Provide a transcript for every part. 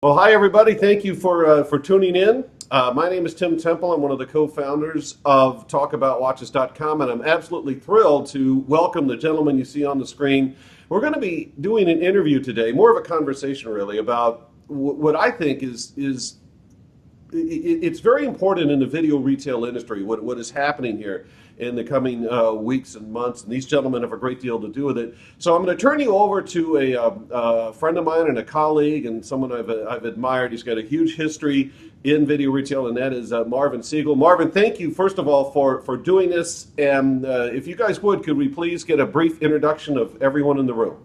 Well, hi everybody. Thank you for tuning in. My name is Tim Temple. I'm one of the co-founders of TalkAboutWatches.com, and I'm absolutely thrilled to welcome the gentleman you see on the screen. We're going to be doing an interview today, more of a conversation really, about what I think it's very important in the video retail industry, what is happening here in the coming weeks and months, and these gentlemen have a great deal to do with it. So I'm going to turn you over to a friend of mine and a colleague and someone I've admired. He's got a huge history in video retail, and that is Marvin Segel. Marvin, thank you, first of all, for doing this, and if you guys would, could we please get a brief introduction of everyone in the room?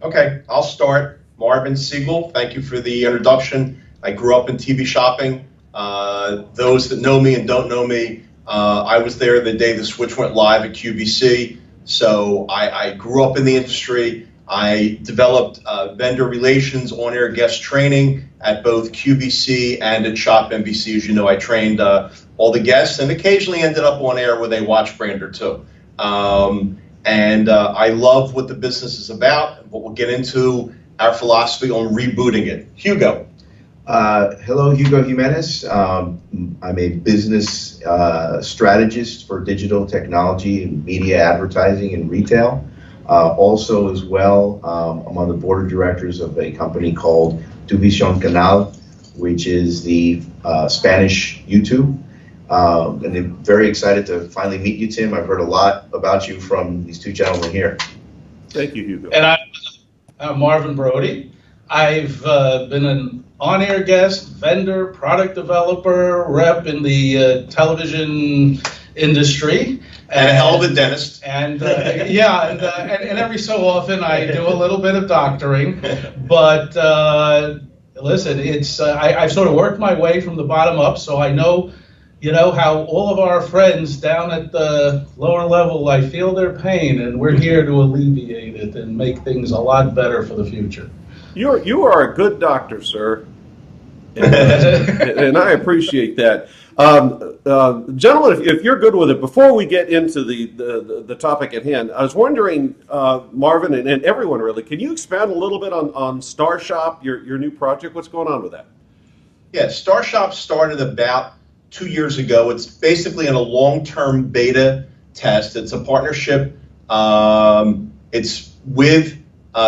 Okay, I'll start. Marvin Segal, thank you for the introduction. I grew up in TV shopping. Those that know me and don't know me, I was there the day the switch went live at QVC. So I grew up in the industry. I developed vendor relations, on-air guest training at both QVC and at Shop NBC. As you know, I trained all the guests and occasionally ended up on air with a watch brand or two. I love what the business is about, but we'll get into our philosophy on rebooting it. Hugo. Hello, Hugo Jimenez. I'm a business strategist for digital technology and media advertising and retail. Also, as well, I'm on the board of directors of a company called Tuvisión Canal, which is the Spanish YouTube. And I'm very excited to finally meet you, Tim. I've heard a lot about you from these two gentlemen here. Thank you, Hugo. And I'm Marvin Brody. I've been an on-air guest, vendor, product developer, rep in the television industry. And a hell of a dentist. And and every so often I do a little bit of doctoring. But listen, I've sort of worked my way from the bottom up, so I know, how all of our friends down at the lower level, I feel their pain, and we're here to alleviate it and make things a lot better for the future. You are a good doctor, sir, and I appreciate that. Gentlemen, if you're good with it, before we get into the topic at hand, I was wondering, Marvin and everyone really, can you expand a little bit on StarShop, your new project? What's going on with that? Yeah, StarShop started about 2 years ago. It's basically in a long-term beta test. It's a partnership. It's with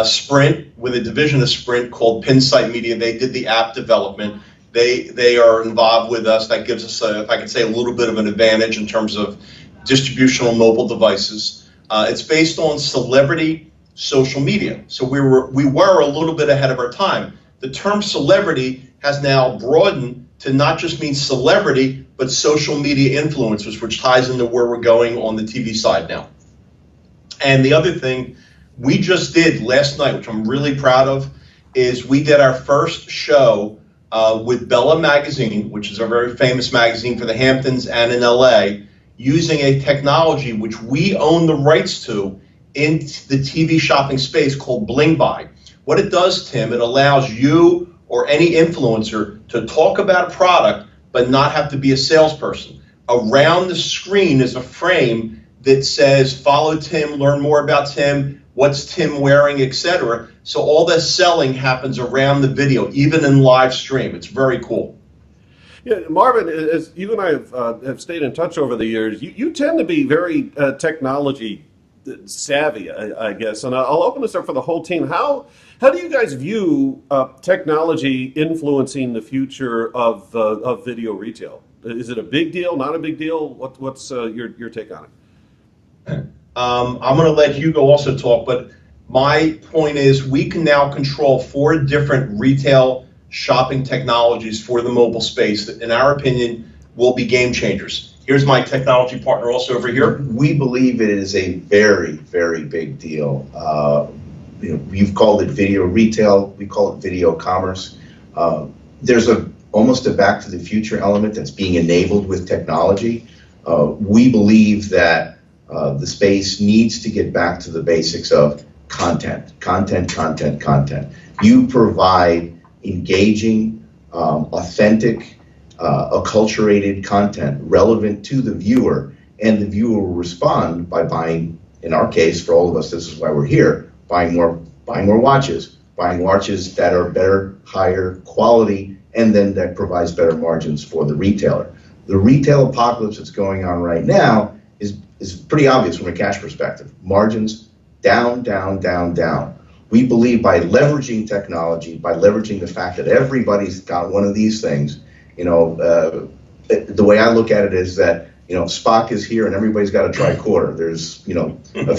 Sprint, with a division of Sprint called Pinsight Media. They did the app development. They are involved with us. That gives us, if I could say, a little bit of an advantage in terms of distribution on mobile devices. It's based on celebrity social media. So we were a little bit ahead of our time. The term celebrity has now broadened to not just mean celebrity, but social media influencers, which ties into where we're going on the TV side now. And the other thing we just did last night, which I'm really proud of, is we did our first show with Bella Magazine, which is a very famous magazine for the Hamptons and in LA, using a technology which we own the rights to in the TV shopping space called Bling Buy. What it does, Tim, it allows you or any influencer to talk about a product but not have to be a salesperson. Around the screen is a frame that says, follow Tim, learn more about Tim, what's Tim wearing, etc. So all the selling happens around the video, even in live stream. It's very cool. Yeah, Marvin, as you and I have stayed in touch over the years, you tend to be very technology savvy, I guess. And I'll open this up for the whole team. How do you guys view technology influencing the future of video retail? Is it a big deal, not a big deal? What's your take on it? I'm going to let Hugo also talk, but my point is we can now control 4 different retail shopping technologies for the mobile space that, in our opinion, will be game changers. Here's my technology partner also over here. We believe it is a very, very big deal. You've called it video retail. We call it video commerce. There's almost a back to the future element that's being enabled with technology. We believe that the space needs to get back to the basics of content. You provide engaging, authentic, acculturated content relevant to the viewer, and the viewer will respond by buying, in our case, for all of us, this is why we're here, buying more watches, buying watches that are better, higher quality, and then that provides better margins for the retailer. The retail apocalypse that's going on right now is pretty obvious from a cash perspective. Margins down, down, down, down. We believe by leveraging technology, by leveraging the fact that everybody's got one of these things, the way I look at it is that, Spock is here and everybody's got a tricorder. There's, a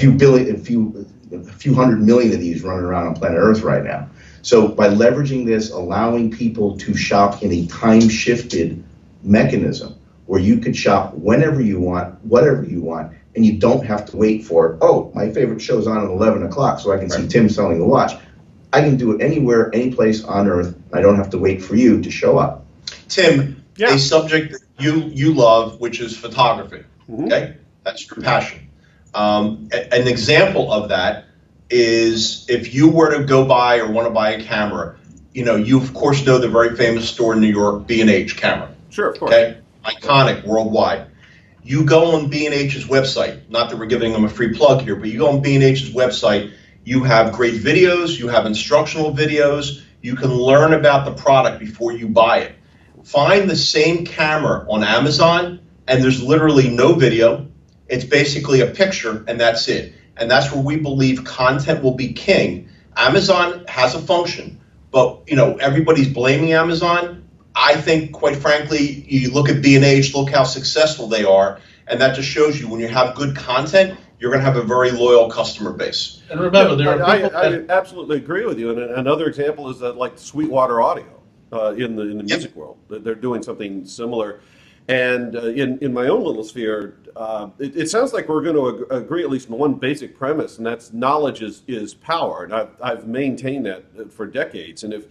few hundred million of these running around on planet Earth right now. So by leveraging this, allowing people to shop in a time-shifted mechanism where you could shop whenever you want, whatever you want, and you don't have to wait for, oh, my favorite show's on at 11 o'clock so I can see Tim selling the watch. I can do it anywhere, any place on Earth. I don't have to wait for you to show up. Tim, a subject that you love, which is photography, okay? That's your passion. An example of that is if you were to go buy or want to buy a camera, you of course know the very famous store in New York, B&H Camera. Sure, of course. Okay, iconic worldwide. You go on B&H's website, not that we're giving them a free plug here, but you go on B&H's website, you have great videos, you have instructional videos, you can learn about the product before you buy it. Find the same camera on Amazon, and there's literally no video. It's basically a picture, and that's it. And that's where we believe content will be king. Amazon has a function, but everybody's blaming Amazon. I think, quite frankly, you look at B&H, look how successful they are, and that just shows you when you have good content, you're going to have a very loyal customer base. And remember, there are people I absolutely agree with you. And another example is that, like Sweetwater Audio in the music world. They're doing something similar. And in my own little sphere, it sounds like we're going to agree at least on one basic premise, and that's knowledge is power. And I've maintained that for decades. And if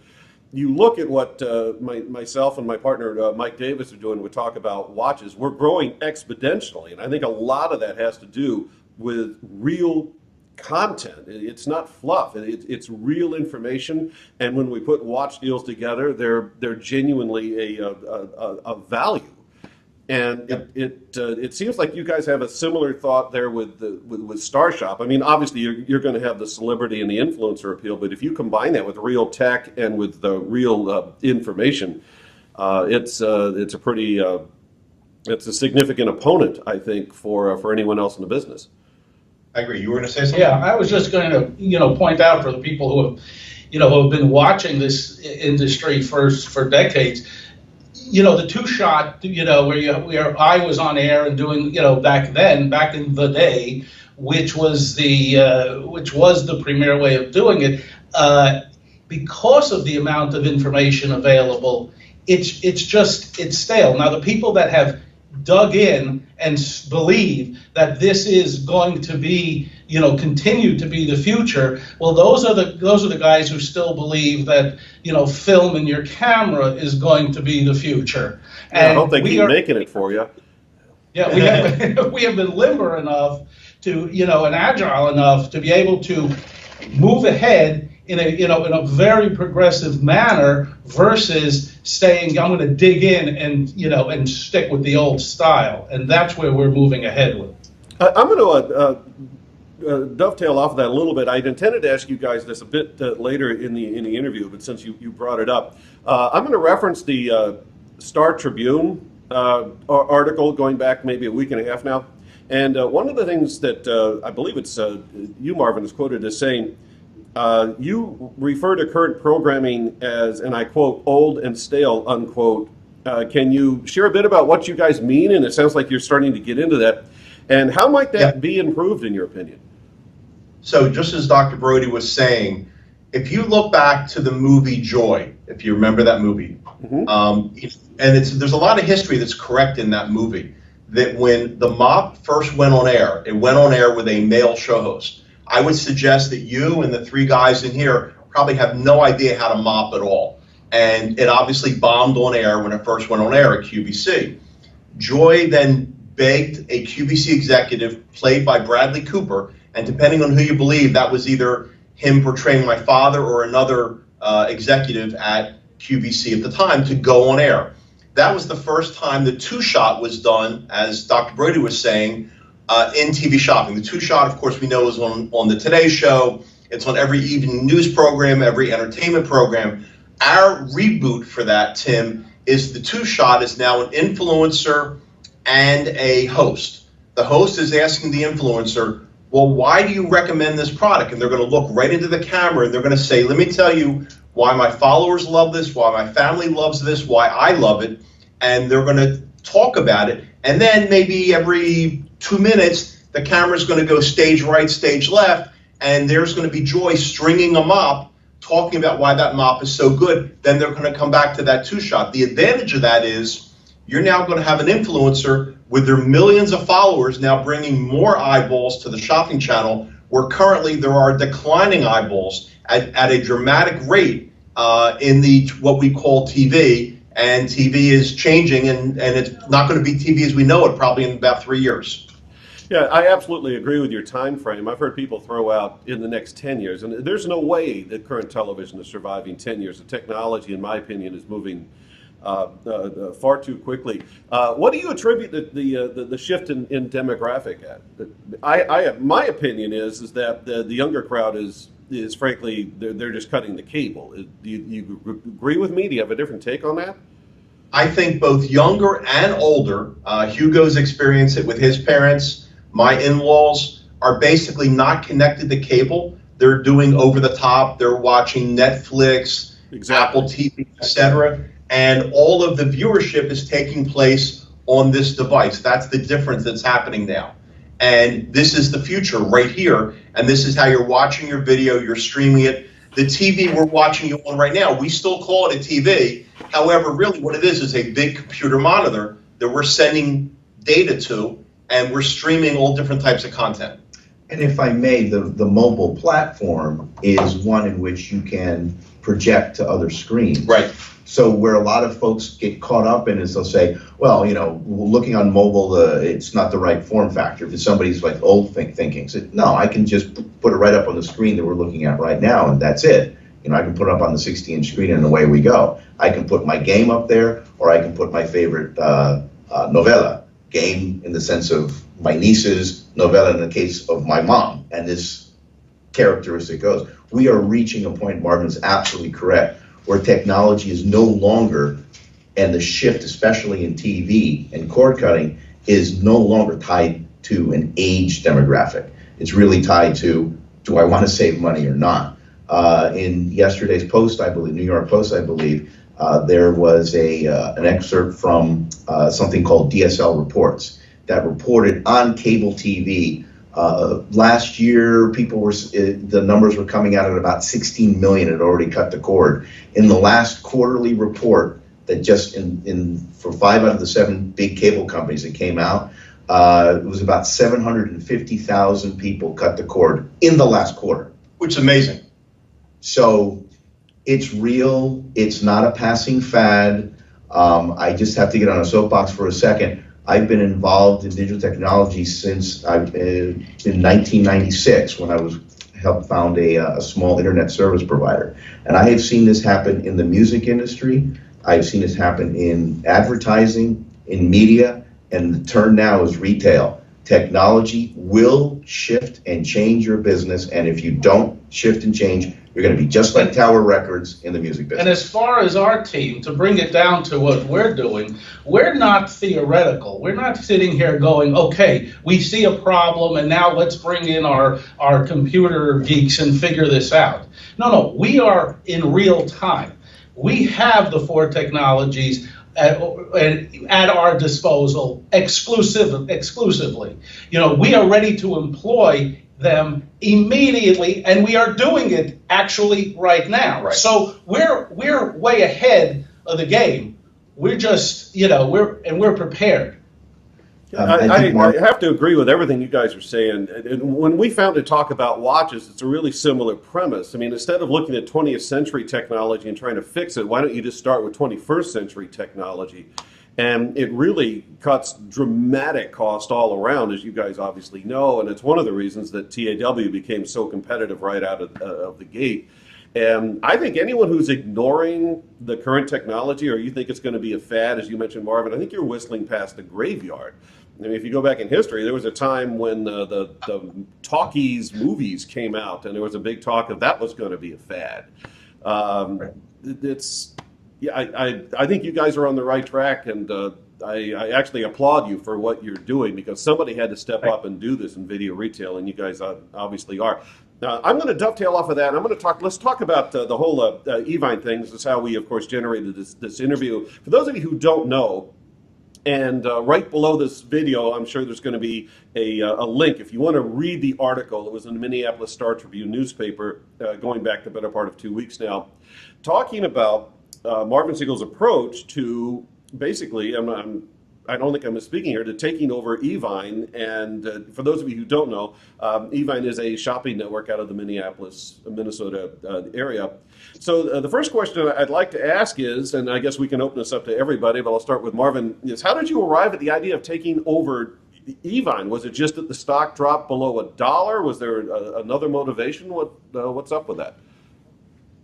you look at what myself and my partner Mike Davis are doing, we talk about watches, we're growing exponentially. And I think a lot of that has to do with real content. It's not fluff. It's real information. And when we put watch deals together, they're genuinely a value. And it seems like you guys have a similar thought there with StarShop. I mean, obviously you're going to have the celebrity and the influencer appeal, but if you combine that with real tech and with the real information, it's a pretty it's a significant opponent, I think, for anyone else in the business. I agree. You were going to say something? Yeah, I was just going to point out for the people who have who have been watching this industry for decades. The two-shot, where I was on air and doing, back in the day, which was the premier way of doing it, because of the amount of information available, it's stale. Now, the people that have dug in and believe that this is going to be, continue to be the future, well, those are the guys who still believe that, film in your camera is going to be the future. And I hope they keep making it for you. Yeah, we have been limber enough to, and agile enough to be able to move ahead in a very progressive manner versus saying, I'm going to dig in and stick with the old style. And that's where we're moving ahead with. I'm going to dovetail off of that a little bit. I'd intended to ask you guys this a bit later in the interview, but since you brought it up, I'm going to reference the Star Tribune article going back maybe a week and a half now. And one of the things that I believe it's you, Marvin, is quoted as saying, you refer to current programming as, and I quote, old and stale, unquote. Can you share a bit about what you guys mean? And it sounds like you're starting to get into that. And how might that be improved, in your opinion? So just as Dr. Brody was saying, if you look back to the movie Joy, if you remember that movie, and there's a lot of history that's correct in that movie, that when the mop first went on air, it went on air with a male show host. I would suggest that you and the three guys in here probably have no idea how to mop at all. And it obviously bombed on air when it first went on air at QVC. Joy then begged a QVC executive played by Bradley Cooper, and depending on who you believe, that was either him portraying my father or another executive at QVC at the time, to go on air. That was the first time the two-shot was done, as Dr. Brody was saying, in TV shopping. The two-shot, of course, we know is on the Today Show. It's on every evening news program, every entertainment program. Our reboot for that, Tim, is the two-shot is now an influencer and a host. The host is asking the influencer, well, why do you recommend this product? And they're going to look right into the camera and they're going to say, let me tell you why my followers love this, why my family loves this, why I love it. And they're going to talk about it. And then maybe every 2 minutes, the camera's going to go stage right, stage left, and there's going to be Joy stringing them up, talking about why that mop is so good. Then they're going to come back to that two-shot. The advantage of that is you're now going to have an influencer with their millions of followers now bringing more eyeballs to the shopping channel, where currently there are declining eyeballs at a dramatic rate in the what we call TV. And TV is changing, and it's not going to be TV as we know it probably in about 3 years. Yeah, I absolutely agree with your time frame. I've heard people throw out in the next 10 years, and there's no way that current television is surviving 10 years. The technology, in my opinion, is moving far too quickly. What do you attribute the shift in demographic at? My opinion is that the younger crowd is frankly, they're just cutting the cable. Do you agree with me? Do you have a different take on that? I think both younger and older, Hugo's experienced it with his parents. My in-laws are basically not connected to cable. They're doing over the top. They're watching Netflix, Exactly. Apple TV, etc. And all of the viewership is taking place on this device. That's the difference that's happening now. And this is the future right here. And this is how you're watching your video, you're streaming it. The TV we're watching you on right now, we still call it a TV. However, really what it is a big computer monitor that we're sending data to, and we're streaming all different types of content. And if I may, the mobile platform is one in which you can project to other screens. Right. So where a lot of folks get caught up in is they'll say, well, looking on mobile, it's not the right form factor. If somebody's like old thinking, so, no, I can just put it right up on the screen that we're looking at right now, and that's it. I can put it up on the 60-inch screen and away we go. I can put my game up there, or I can put my favorite novella, game in the sense of my niece's, novella in the case of my mom, and this characteristic goes. We are reaching a point, Marvin is absolutely correct, where technology is no longer, and the shift, especially in TV and cord cutting, is no longer tied to an age demographic. It's really tied to, do I want to save money or not? In yesterday's Post, I believe, New York Post, I believe, there was an excerpt from something called DSL Reports that reported on cable TV. Last year, the numbers were coming out at about 16 million had already cut the cord. In the last quarterly report that just for 5 out of the 7 big cable companies that came out, it was about 750,000 people cut the cord in the last quarter. Which is amazing. So it's real. It's not a passing fad. I just have to get on a soapbox for a second. I've been involved in digital technology since in 1996 when I helped found a small internet service provider. And I have seen this happen in the music industry. I've seen this happen in advertising, in media, and the turn now is retail. Technology will shift and change your business, and if you don't shift and change, you're going to be just like Tower Records in the music business. And as far as our team, to bring it down to what we're doing, we're not theoretical. We're not sitting here going, okay, we see a problem and now let's bring in our computer geeks and figure this out. No, we are in real time. We have the 4 technologies at our disposal exclusively. We are ready to employ them immediately, and we are doing it actually right now. Right. So we're way ahead of the game. We're just, we're prepared. I have to agree with everything you guys are saying. And when we found to talk about watches, it's a really similar premise. I mean, instead of looking at 20th century technology and trying to fix it, why don't you just start with 21st century technology? And it really cuts dramatic cost all around, as you guys obviously know. And it's one of the reasons that TAW became so competitive right out of the gate. And I think anyone who's ignoring the current technology, or you think it's going to be a fad, as you mentioned, Marvin, I think you're whistling past the graveyard. I mean, if you go back in history, there was a time when the talkies movies came out, and there was a big talk of that was going to be a fad. I think you guys are on the right track, and I actually applaud you for what you're doing, because somebody had to step up and do this in video retail, and you guys obviously are. Now, I'm going to dovetail off of that, and I'm going to talk. Let's talk about the whole Evine thing. This is how we, of course, generated this interview. For those of you who don't know, and right below this video, I'm sure there's going to be a link. If you want to read the article, it was in the Minneapolis Star-Tribune newspaper, going back the better part of 2 weeks now, talking about Marvin Segal's approach to basically, I don't think I'm misspeaking here, to taking over Evine. And for those of you who don't know, Evine is a shopping network out of the Minneapolis, Minnesota area. So the first question I'd like to ask is, and I guess we can open this up to everybody, but I'll start with Marvin, is how did you arrive at the idea of taking over Evine? Was it just that the stock dropped below $1? Was there another motivation? What's up with that?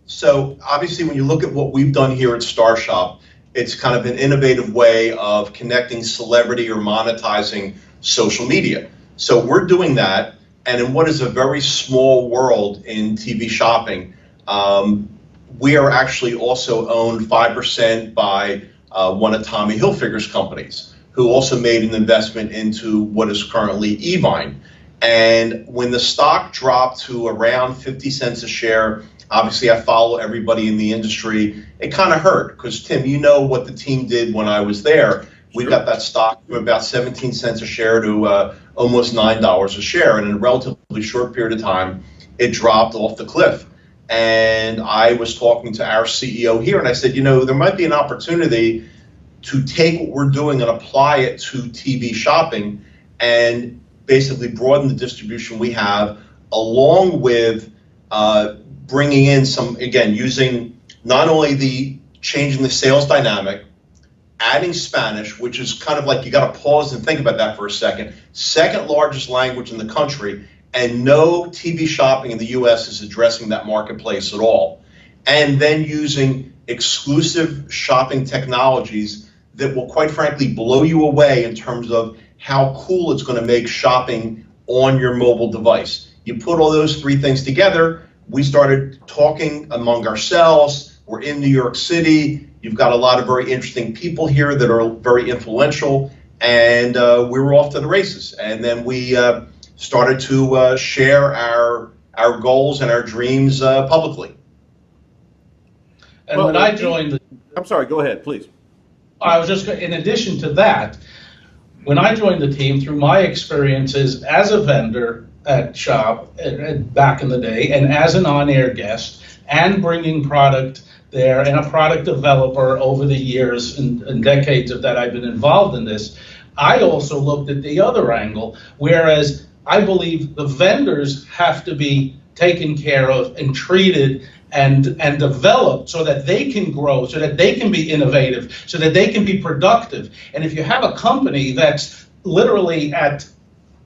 So obviously, when you look at what we've done here at StarShop, it's kind of an innovative way of connecting celebrity or monetizing social media. So we're doing that, and in what is a very small world in TV shopping, we are actually also owned 5% by one of Tommy Hilfiger's companies, who also made an investment into what is currently Evine. And when the stock dropped to around 50 cents a share, obviously I follow everybody in the industry, it kind of hurt, because Tim, you know what the team did when I was there. We got that stock from about 17 cents a share to almost $9 a share, and in a relatively short period of time, it dropped off the cliff. And I was talking to our CEO here, and I said, you know, there might be an opportunity to take what we're doing and apply it to TV shopping and basically broaden the distribution we have, along with bringing in some, again, using not only the changing the sales dynamic, adding Spanish, which is kind of like, you got to pause and think about that for a second. Second largest language in the country, and no TV shopping in the US is addressing that marketplace at all. And then using exclusive shopping technologies that will, quite frankly, blow you away in terms of how cool it's going to make shopping on your mobile device. You put all those three things together, we started talking among ourselves. We're in New York City. You've got a lot of very interesting people here that are very influential, and we were off to the races. And then we started to share our goals and our dreams publicly. And well, when I joined I'm sorry, go ahead, please. I was just, in addition to that, when I joined the team, through my experiences as a vendor at Shop back in the day, and as an on-air guest, and bringing product there, and a product developer over the years and decades of that I've been involved in this, I also looked at the other angle, whereas I believe the vendors have to be taken care of and treated and developed so that they can grow, so that they can be innovative, so that they can be productive. And if you have a company that's literally at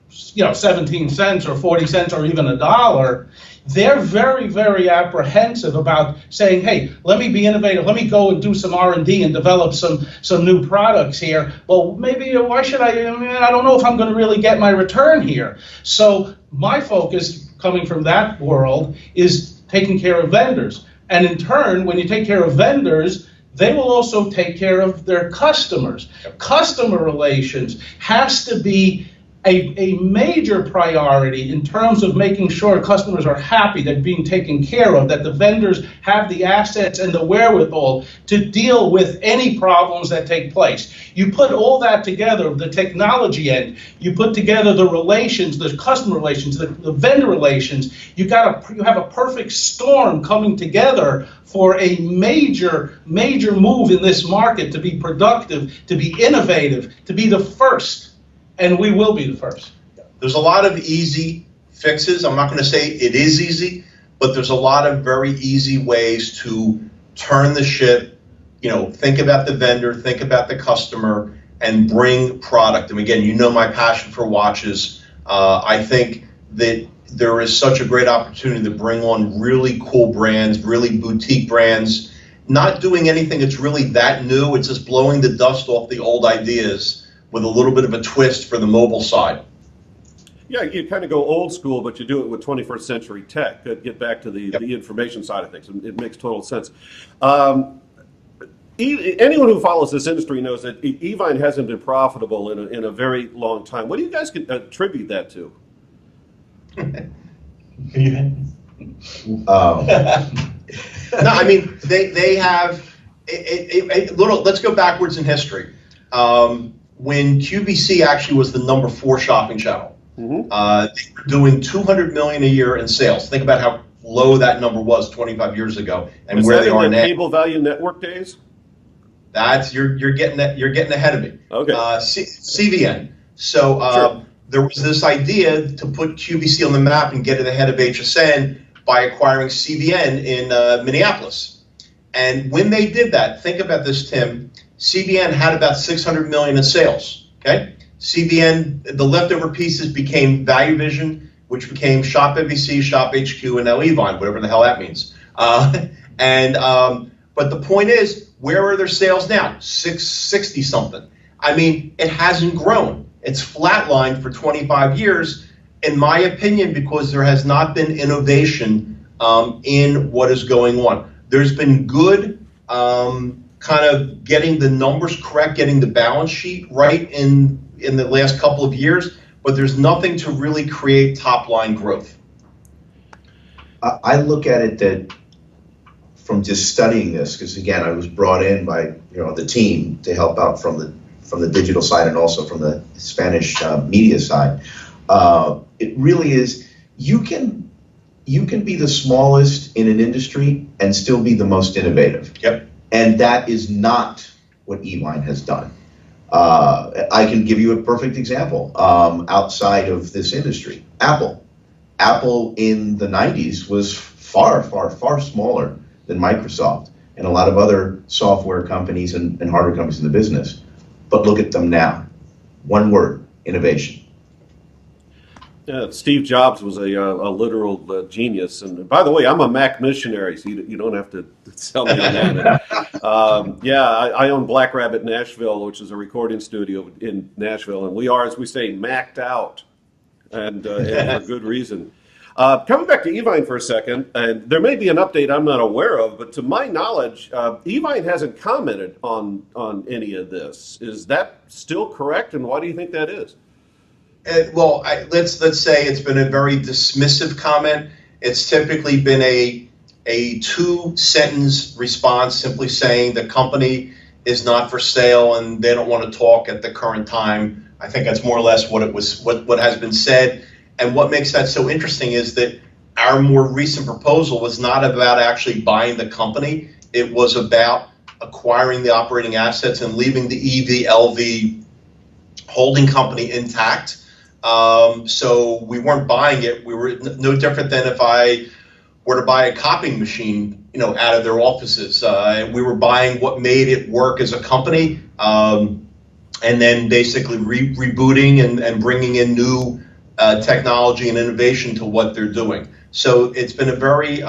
17 cents or 40 cents or even $1, they're very, very apprehensive about saying, hey, let me be innovative, let me go and do some R&D and develop some new products here. Well, maybe, why should I don't know if I'm going to really get my return here. So my focus, coming from that world, is taking care of vendors. And in turn, when you take care of vendors, they will also take care of their customers. Customer relations has to be a major priority in terms of making sure customers are happy, they're being taken care of, that the vendors have the assets and the wherewithal to deal with any problems that take place. You put all that together, the technology end, you put together the relations, the customer relations, the vendor relations, you have a perfect storm coming together for a major move in this market to be productive, to be innovative, to be the first. And we will be the first. There's a lot of easy fixes. I'm not going to say it is easy, but there's a lot of very easy ways to turn the ship, think about the vendor, think about the customer, and bring product. And again, my passion for watches. I think that there is such a great opportunity to bring on really cool brands, really boutique brands, not doing anything that's really that new. It's just blowing the dust off the old ideas with a little bit of a twist for the mobile side. Yeah, you kind of go old school, but you do it with 21st century tech. Get back to the information side of things. It makes total sense. Anyone who follows this industry knows that Evine hasn't been profitable in a very long time. What do you guys attribute that to? No, I mean, they have let's go backwards in history. When QVC actually was the number 4 shopping channel, they were doing $200 million a year in sales. Think about how low that number was 25 years ago, and where they are now. Cable value network days. That's you're getting ahead of me. Okay. CVN. So Sure. There was this idea to put QVC on the map and get it ahead of HSN by acquiring CVN in Minneapolis. And when they did that, think about this, Tim. CVN had about $600 million in sales. Okay. CVN, the leftover pieces became Value Vision, which became Shop NBC, Shop HQ, and now Evine, whatever the hell that means. But the point is, where are their sales now? 660 something. I mean, it hasn't grown. It's flatlined for 25 years, in my opinion, because there has not been innovation in what is going on. There's been good kind of getting the numbers correct, getting the balance sheet right in the last couple of years, but there's nothing to really create top-line growth. I look at it that from just studying this, because again, I was brought in by the team to help out from the digital side and also from the Spanish media side. It really is, you can be the smallest in an industry and still be the most innovative. Yep. And that is not what Evine has done. I can give you a perfect example outside of this industry. Apple in the 90s was far, far, far smaller than Microsoft and a lot of other software companies and hardware companies in the business. But look at them now. One word: innovation. Yeah, Steve Jobs was a literal genius. And by the way, I'm a Mac missionary, so you don't have to sell me on that. I own Black Rabbit Nashville, which is a recording studio in Nashville, and we are, as we say, Mac'd out, and for good reason. Coming back to Evine for a second, and there may be an update I'm not aware of, but to my knowledge, Evine hasn't commented on any of this. Is that still correct, and why do you think that is? Let's say it's been a very dismissive comment. It's typically been a 2-sentence response, simply saying the company is not for sale and they don't want to talk at the current time. I think that's more or less what has been said. And what makes that so interesting is that our more recent proposal was not about actually buying the company. It was about acquiring the operating assets and leaving the EV/LV holding company intact. So we weren't buying it. We were no different than if I were to buy a copying machine, out of their offices. We were buying what made it work as a company, and then basically rebooting and bringing in new technology and innovation to what they're doing. So it's been a very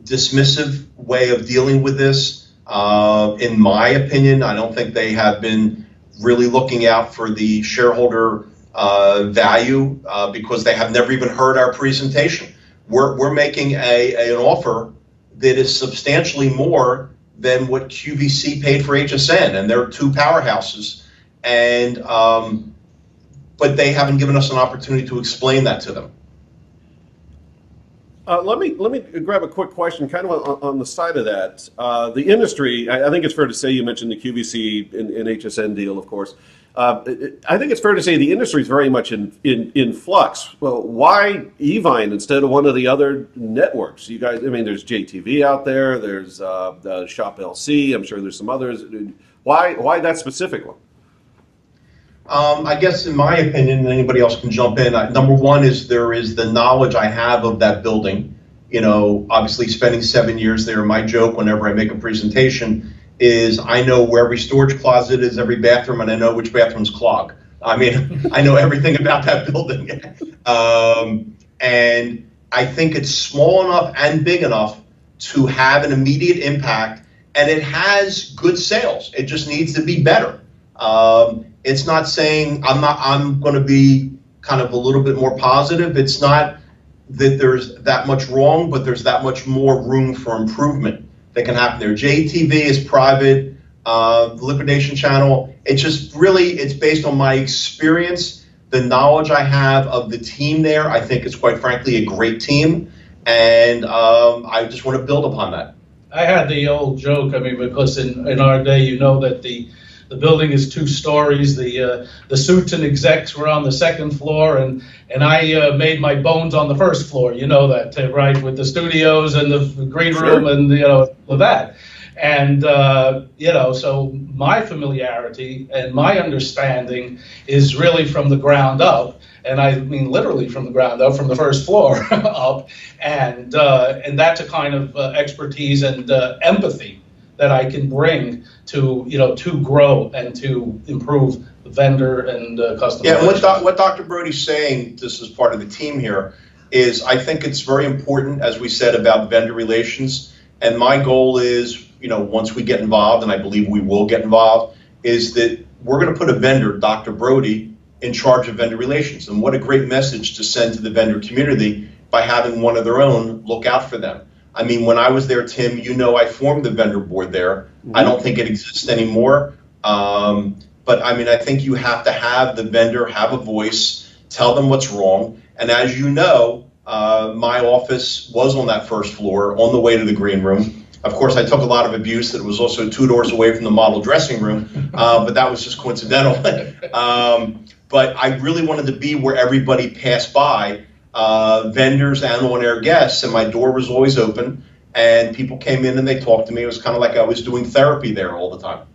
dismissive way of dealing with this. In my opinion, I don't think they have been really looking out for the shareholder value because they have never even heard our presentation. We're making an offer that is substantially more than what QVC paid for HSN, and they're 2 powerhouses. And but they haven't given us an opportunity to explain that to them. Let me grab a quick question, kind of on the side of that. The industry, I think it's fair to say, you mentioned the QVC and HSN deal, of course. I think it's fair to say the industry is very much in flux. Well, why Evine instead of one of the other networks? You guys, there's JTV out there, there's Shop LC, I'm sure there's some others. Why that specific one? I guess in my opinion, and anybody else can jump in, number one is there is the knowledge I have of that building. Obviously spending 7 years there, my joke whenever I make a presentation is I know where every storage closet is, every bathroom, and I know which bathroom's clogged. I know everything about that building. And I think it's small enough and big enough to have an immediate impact, and it has good sales. It just needs to be better. It's not saying I'm going to be kind of a little bit more positive. It's not that there's that much wrong, but there's that much more room for improvement that can happen there. JTV is private, the liquidation channel. It's just really, it's based on my experience, the knowledge I have of the team there. I think it's quite frankly a great team, and I just want to build upon that. I had the old joke, I mean, because in our day, you know that the building is 2 stories. The suits and execs were on the 2nd floor, and I made my bones on the 1st floor. You know that, right? With the studios and the green room, and with that. And so my familiarity and my understanding is really from the ground up, and I mean literally from the ground up, from the 1st floor up, and that's a kind of expertise and empathy that I can bring to to grow and to improve vendor and customer. Yeah, what Dr. Brody's saying, this is part of the team here, is I think it's very important, as we said, about vendor relations. And my goal is, once we get involved, and I believe we will get involved, is that we're going to put a vendor, Dr. Brody, in charge of vendor relations. And what a great message to send to the vendor community by having one of their own look out for them. I mean, when I was there, Tim, I formed the vendor board there. Mm-hmm. I don't think it exists anymore. But I mean, I think you have to have the vendor have a voice, tell them what's wrong. And as you know, my office was on that 1st floor on the way to the green room. Of course, I took a lot of abuse that was also 2 doors away from the model dressing room, but that was just coincidental. But I really wanted to be where everybody passed by, vendors and on-air guests, and my door was always open, and people came in and they talked to me. It was kind of like I was doing therapy there all the time.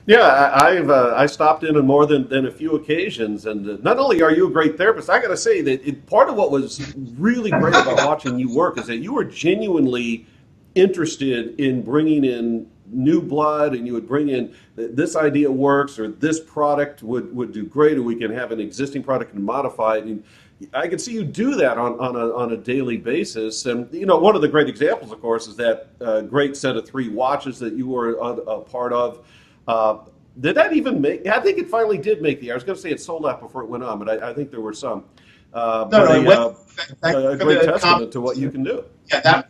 Yeah, I stopped in on more than a few occasions, and not only are you a great therapist, I got to say that part of what was really great about watching you work is that you were genuinely interested in bringing in new blood, and you would bring in this idea works, or this product would do great, or we can have an existing product and modify it. And I can see you do that on a daily basis. And one of the great examples, of course, is that great set of 3 watches that you were a part of. Did that even make? I think it finally did make the air. I was going to say it sold out before it went on, but I think there were some. A great testament to what you can do. Yeah,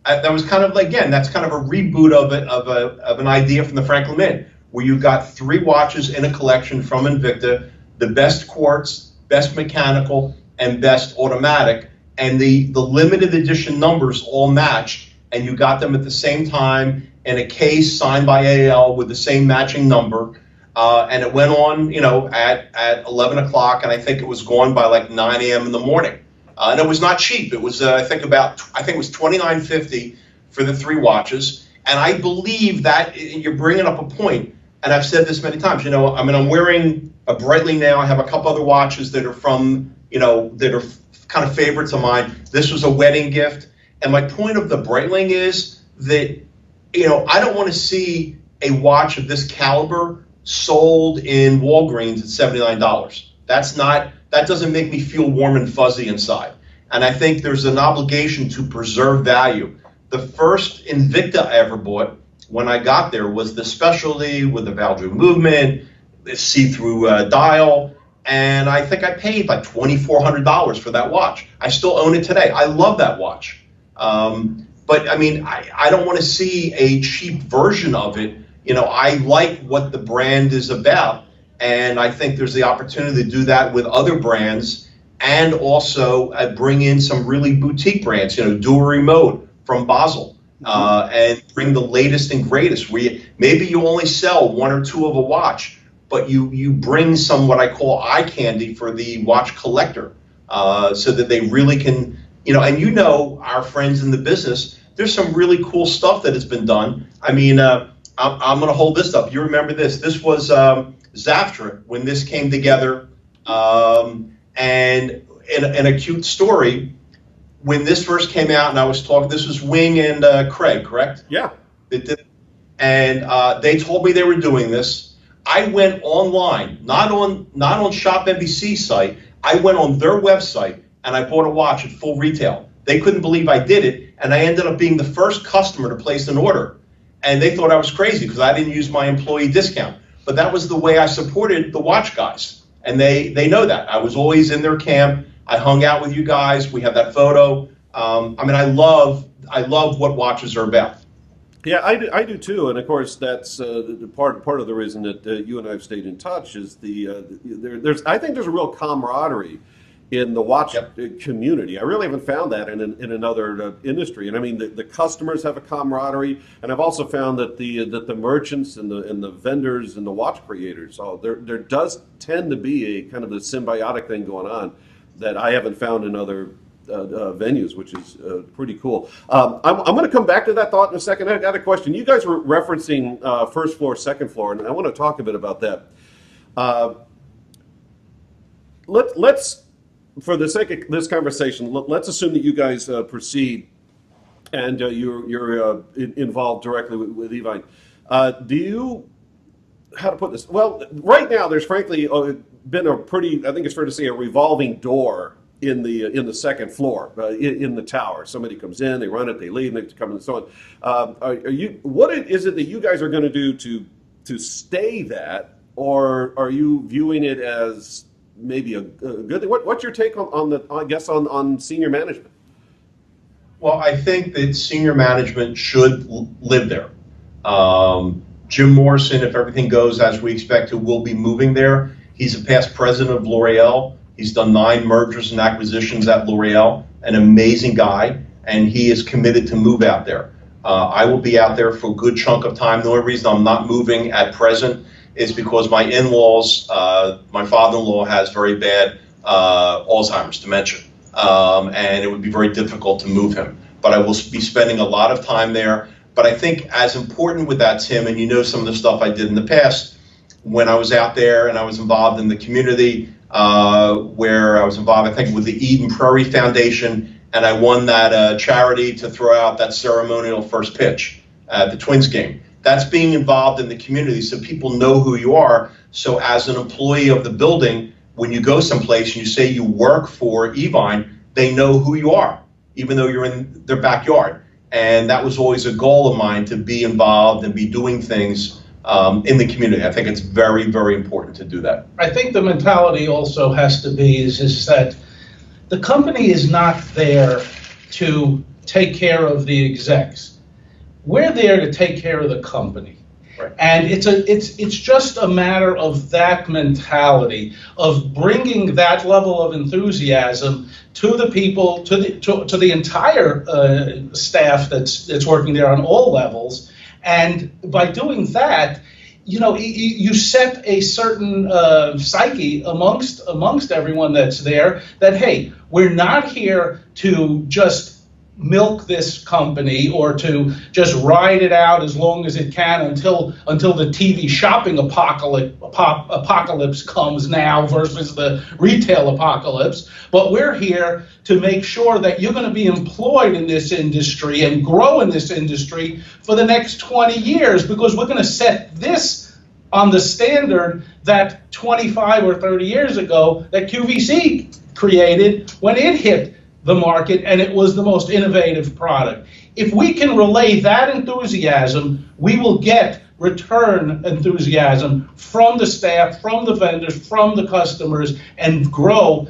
that was kind of, again, that's kind of a reboot of an idea from the Franklin Mint, where you got 3 watches in a collection from Invicta, the best quartz, best mechanical, and best automatic, and the limited edition numbers all matched, and you got them at the same time in a case signed by AL with the same matching number, and it went on, at 11 o'clock, and I think it was gone by like 9 a.m. in the morning. And it was not cheap. It was, I think it was $29.50 for the 3 watches. And I believe that you're bringing up a point, and I've said this many times. I'm wearing a Breitling now. I have a couple other watches that are from, that are kind of favorites of mine. This was a wedding gift. And my point of the Breitling is that, I don't want to see a watch of this caliber sold in Walgreens at $79. That doesn't make me feel warm and fuzzy inside. And I think there's an obligation to preserve value. The first Invicta I ever bought when I got there was the specialty with the Valdrew movement, the see-through dial, and I think I paid like $2,400 for that watch. I still own it today. I love that watch. But I mean, I don't want to see a cheap version of it. I like what the brand is about. And I think there's the opportunity to do that with other brands, and also bring in some really boutique brands, Dual Remote from Basel, and bring the latest and greatest. Maybe you only sell 1 or 2 of a watch, but you bring some what I call eye candy for the watch collector, so that they really can, and our friends in the business, there's some really cool stuff that has been done. I mean, I'm going to hold this up. You remember this. This was Zaftra when this came together, and in a cute story, when this first came out, and I was talking, this was Wing and Craig, correct? Yeah. And they told me they were doing this. I went online, not on Shop NBC site. I went on their website and I bought a watch at full retail. They couldn't believe I did it, and I ended up being the first customer to place an order. And they thought I was crazy because I didn't use my employee discount. but that was the way I supported the watch guys. And they know that. I was always in their camp. I hung out with you guys. We have that photo. I mean, I love what watches are about. Yeah, I do too, and of course that's part of the reason that you and I have stayed in touch is I think there's a real camaraderie in the watch community. I really haven't found that in another industry, and I mean the customers have a camaraderie, and I've also found that the merchants and the vendors and the watch creators, there does tend to be a kind of a symbiotic thing going on that I haven't found in other venues, which is pretty cool. I'm going to come back to that thought in a second. I got a question. You guys were referencing first floor, second floor, and I want to talk a bit about that. Let's, for the sake of this conversation, let's assume that you guys proceed and you're involved directly with Evine. How to put this? Well, right now there's frankly been a pretty, I think it's fair to say, a revolving door in the second floor in the tower. Somebody comes in, they run it, they leave, they come in, and so on. What is it that you guys are going to do to stay that, or are you viewing it as maybe a good thing? What's your take on senior management? Well, I think that senior management should live there. Jim Morrison, if everything goes as we expect, will be moving there. He's a past president of L'Oreal. He's done 9 mergers and acquisitions at L'Oreal, an amazing guy, and he is committed to move out there. I will be out there for a good chunk of time. The only reason I'm not moving at present is because my in-laws, my father-in-law has very bad Alzheimer's, dementia, and it would be very difficult to move him. But I will be spending a lot of time there. But I think as important with that, Tim, and you know some of the stuff I did in the past, when I was out there and I was involved in the community, where I was involved, I think, with the Eden Prairie Foundation, and I won that charity to throw out that ceremonial first pitch at the Twins game. That's being involved in the community so people know who you are. So as an employee of the building, when you go someplace and you say you work for Evine, they know who you are, even though you're in their backyard. And that was always a goal of mine, to be involved and be doing things in the community. I think it's very, very important to do that. I think the mentality also has to be is that the company is not there to take care of the execs. We're there to take care of the company. Right. And it's just a matter of that mentality, of bringing that level of enthusiasm to the people, to the entire staff that's working there on all levels. And by doing that, you set a certain psyche amongst everyone that's there, that, hey, we're not here to just milk this company or to just ride it out as long as it can until the TV shopping apocalypse comes now versus the retail apocalypse. But we're here to make sure that you're going to be employed in this industry and grow in this industry for the next 20 years, because we're going to set this on the standard that 25 or 30 years ago that QVC created when it hit the market, and it was the most innovative product. If we can relay that enthusiasm, we will get return enthusiasm from the staff, from the vendors, from the customers, and grow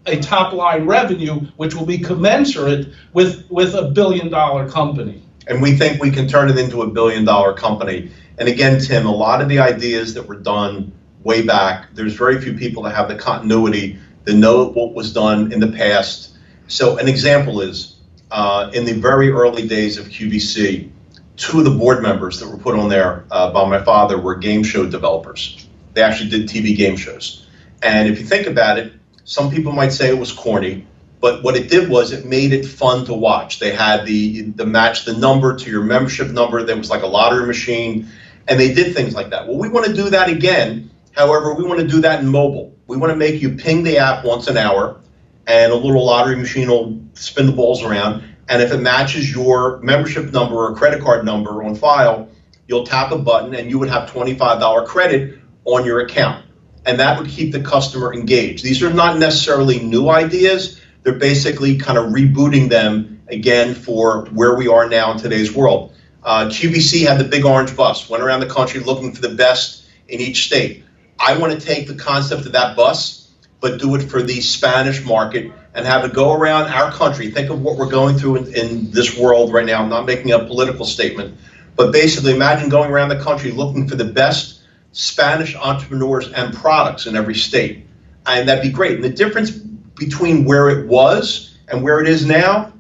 a top-line revenue which will be commensurate with a billion-dollar company. And we think we can turn it into a billion-dollar company. And again, Tim, a lot of the ideas that were done way back, there's very few people that have the continuity, that know what was done in the past. So an example is, in the very early days of QVC, 2 of the board members that were put on there by my father were game show developers. They actually did TV game shows. And if you think about it, some people might say it was corny, but what it did was it made it fun to watch. They had the match the number to your membership number. That was like a lottery machine, and they did things like that. Well, we want to do that again. However, we want to do that in mobile. We want to make you ping the app once an hour, and a little lottery machine will spin the balls around. And if it matches your membership number or credit card number on file, you'll tap a button and you would have $25 credit on your account. And that would keep the customer engaged. These are not necessarily new ideas. They're basically kind of rebooting them again for where we are now in today's world. QVC had the big orange bus, went around the country looking for the best in each state. I want to take the concept of that bus, but do it for the Spanish market and have it go around our country. Think of what we're going through in this world right now. I'm not making a political statement, but basically imagine going around the country looking for the best Spanish entrepreneurs and products in every state. And that'd be great. And the difference between where it was and where it is now,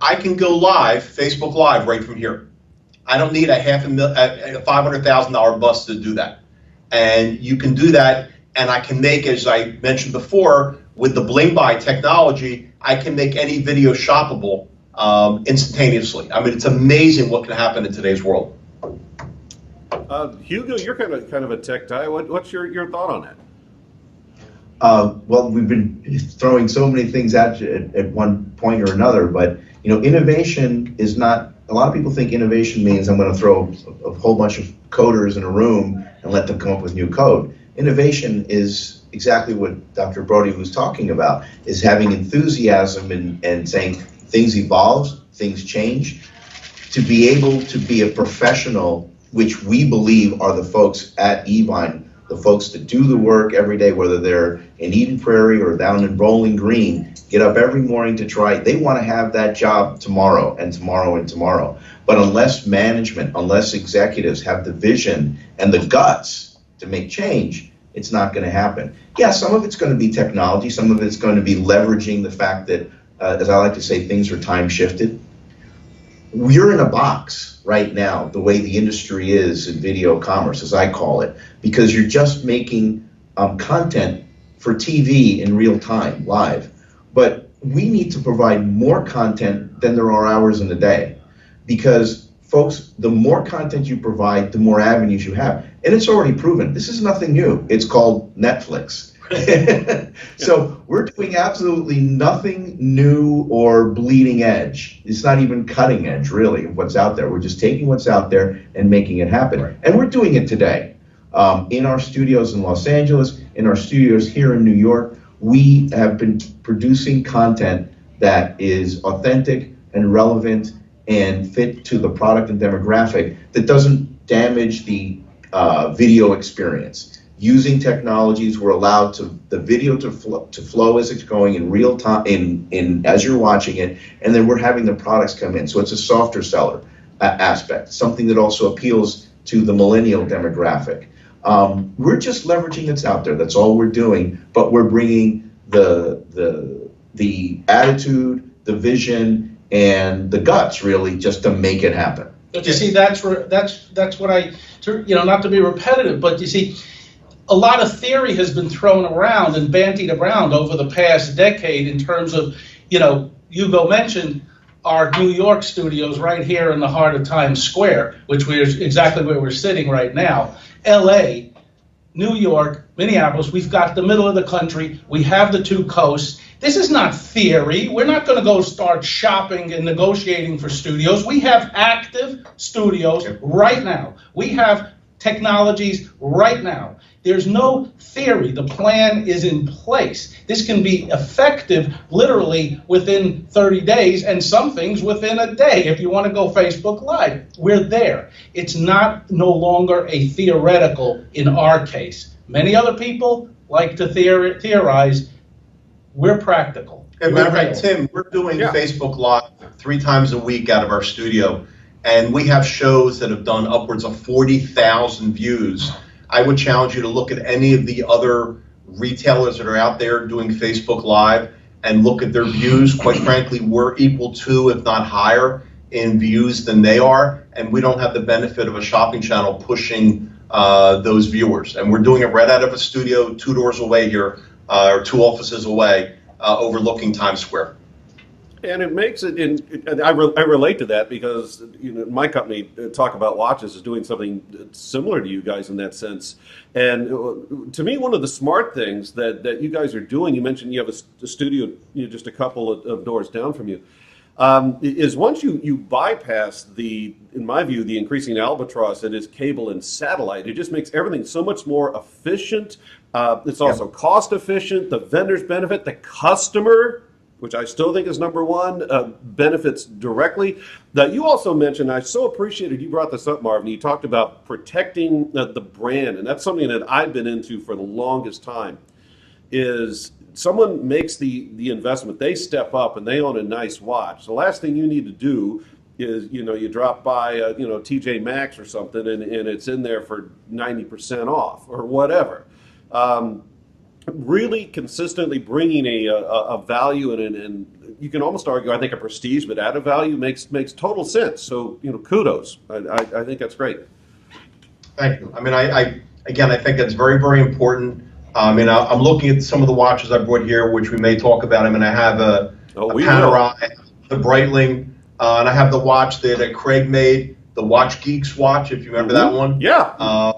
I can go live, Facebook Live, right from here. I don't need a $500,000 bus to do that. And you can do that, and I can make, as I mentioned before, with the Bling Buy technology, I can make any video shoppable instantaneously. I mean, it's amazing what can happen in today's world. Hugo, you're kind of a tech guy. What's your thought on that? Well, we've been throwing so many things at you at one point or another, but innovation is not. A lot of people think innovation means I'm going to throw a whole bunch of coders in a room and let them come up with new code. Innovation is exactly what Dr. Brody was talking about, is having enthusiasm and saying things evolve, things change. To be able to be a professional, which we believe are the folks at Evine, the folks that do the work every day, whether they're in Eden Prairie or down in Bowling Green, get up every morning to try. They want to have that job tomorrow and tomorrow and tomorrow. But unless management, unless executives have the vision and the guts to make change, it's not going to happen. Yeah, some of it's going to be technology. Some of it's going to be leveraging the fact that, as I like to say, things are time shifted. We're in a box right now, the way the industry is in video commerce, as I call it, because you're just making content for TV in real time, live. But we need to provide more content than there are hours in the day, because folks, the more content you provide, the more avenues you have. And it's already proven. This is nothing new. It's called Netflix. So we're doing absolutely nothing new or bleeding edge. It's not even cutting edge, really, of what's out there. We're just taking what's out there and making it happen. Right. And we're doing it today. In our studios in Los Angeles, in our studios here in New York, we have been producing content that is authentic and relevant and fit to the product and demographic that doesn't damage the video experience. Using technologies, we're allowed the video to flow as it's going in real time, as you're watching it, and then we're having the products come in. So it's a softer seller aspect, something that also appeals to the millennial demographic. We're just leveraging what's out there. That's all we're doing, but we're bringing the attitude, the vision, and the guts, really, just to make it happen. But you see, that's what I, not to be repetitive, but you see, a lot of theory has been thrown around and bandied around over the past decade in terms of, Hugo mentioned our New York studios right here in the heart of Times Square, which is exactly where we're sitting right now. LA, New York, Minneapolis, we've got the middle of the country, we have the two coasts. This is not theory. We're not going to go start shopping and negotiating for studios. We have active studios right now. We have technologies right now. There's no theory. The plan is in place. This can be effective literally within 30 days and some things within a day. If you want to go Facebook Live, we're there. It's no longer a theoretical in our case. Many other people like to theorize. We're practical. And matter of fact, Tim, we're doing Facebook Live 3 times a week out of our studio, and we have shows that have done upwards of 40,000 views. I would challenge you to look at any of the other retailers that are out there doing Facebook Live and look at their views. Quite frankly, we're equal to, if not higher, in views than they are, and we don't have the benefit of a shopping channel pushing those viewers. And we're doing it right out of a studio 2 doors away here, or 2 offices away, overlooking Times Square. And it makes it, and I relate to that because my company, Talk About Watches, is doing something similar to you guys in that sense. And to me, one of the smart things that you guys are doing, you mentioned you have a studio just a couple of doors down from you, is once you bypass in my view, the increasing albatross that is cable and satellite, it just makes everything so much more efficient. It's also cost efficient. The vendors benefit. The customer which I still think is number one, benefits directly. Now, you also mentioned, I so appreciated you brought this up, Marvin. You talked about protecting the brand, and that's something that I've been into for the longest time. Is someone makes the investment, they step up and they own a nice watch. The last thing you need to do is, you drop by, TJ Maxx or something, and it's in there for 90% off or whatever. Really consistently bringing a value and you can almost argue, I think, a prestige but added value makes total sense. So, kudos. I think that's great. Thank you. I mean, I think that's very, very important. I mean, I'm looking at some of the watches I brought here, which we may talk about. I mean, I have a Panerai, the Breitling, and I have the watch that Craig made, the Watch Geeks watch, if you remember that one. Yeah.